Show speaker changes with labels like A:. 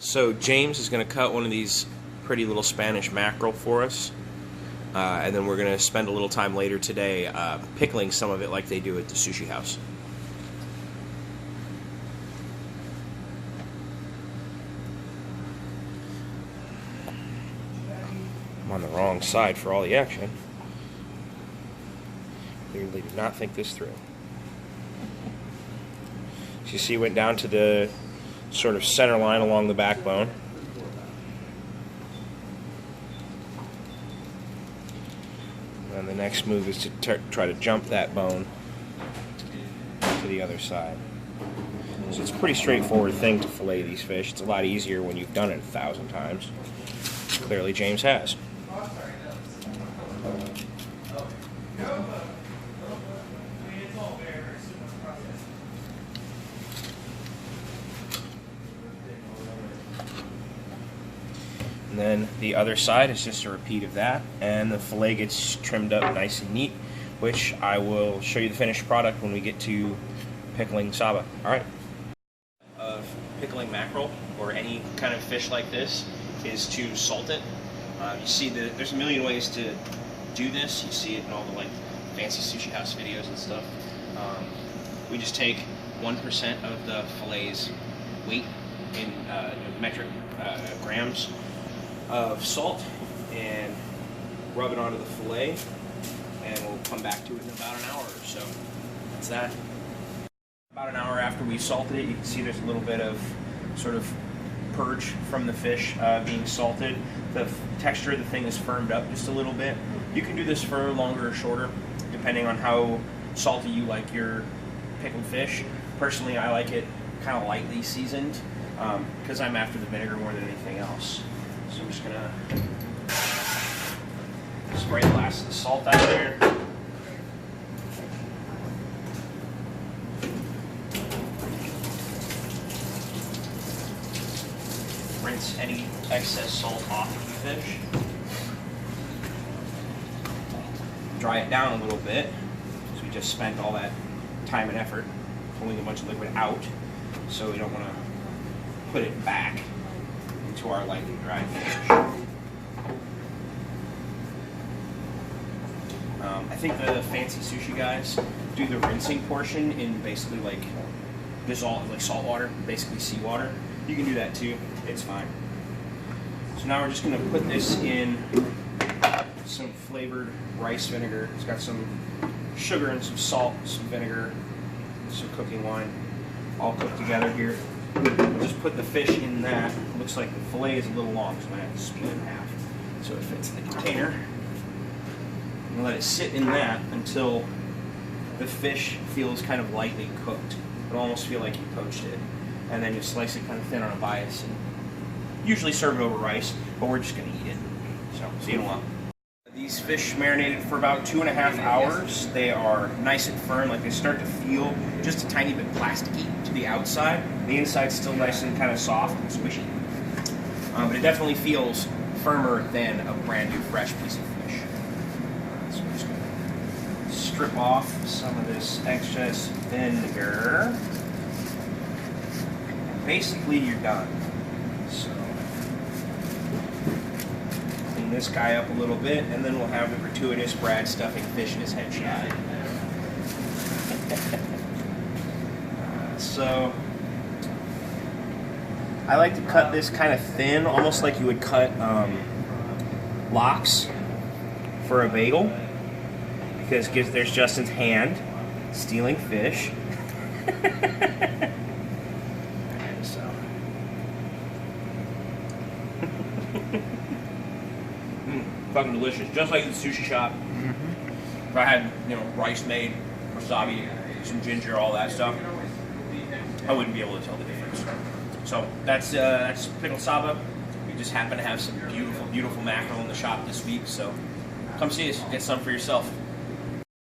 A: So James is going to cut one of these pretty little Spanish mackerel for us, and then we're going to spend a little time later today pickling some of it like they do at the sushi house. I'm on the wrong side for all the action. Clearly did not think this through. So you see, went down to the sort of center line along the backbone. And the next move is to try to jump that bone to the other side. So it's a pretty straightforward thing to fillet these fish. It's a lot easier when you've done it 1,000 times. Clearly James has. And then the other side is just a repeat of that, and the fillet gets trimmed up nice and neat, which I will show you the finished product when we get to pickling Saba. Alright. Of pickling mackerel, or any kind of fish like this, is to salt it. You see there's a million ways to do this. You see it in all the fancy sushi house videos and stuff. We just take 1% of the fillet's weight in metric grams of salt and rub it onto the fillet, and we'll come back to it in about an hour or so. That's that. About an hour after we salted it, you can see there's a little bit of sort of purge from the fish being salted. The texture of the thing is firmed up just a little bit. You can do this for longer or shorter, depending on how salty you like your pickled fish. Personally, I like it kind of lightly seasoned because I'm after the vinegar more than anything else. So I'm just gonna spray the last of the salt out there. Rinse any excess salt off of the fish. Dry it down a little bit, because we just spent all that time and effort pulling a bunch of liquid out, so we don't want to put it back into our lightly dried fish. I think the fancy sushi guys do the rinsing portion in basically dissolved salt water, basically seawater. You can do that too, it's fine. So now we're just going to put this in some flavored rice vinegar. It's got some sugar and some salt, some vinegar, some cooking wine, all cooked together here. We'll just put the fish in that. It looks like the fillet is a little long, so I'm going to have to split it in half so it fits in the container. And let it sit in that until the fish feels kind of lightly cooked. It'll almost feel like you poached it. And then you slice it kind of thin on a bias and usually serve it over rice, but we're just going to eat it. So, see you in a while. These fish marinated for about 2.5 hours. They are nice and firm, they start to feel just a tiny bit plasticky to the outside. The inside's still nice and kind of soft and squishy. But it definitely feels firmer than a brand new fresh piece of fish. So we're just going to strip off some of this excess vinegar. And basically you're done. So clean this guy up a little bit, and then we'll have the gratuitous Brad stuffing fish in his headshot. So I like to cut this kind of thin, almost like you would cut lox for a bagel, because there's Justin's hand stealing fish. Fucking delicious, just like the sushi shop. If I had, rice made, wasabi, some ginger, all that stuff, I wouldn't be able to tell the difference. So that's pickled Saba. We just happen to have some beautiful, beautiful mackerel in the shop this week. So come see us, get some for yourself.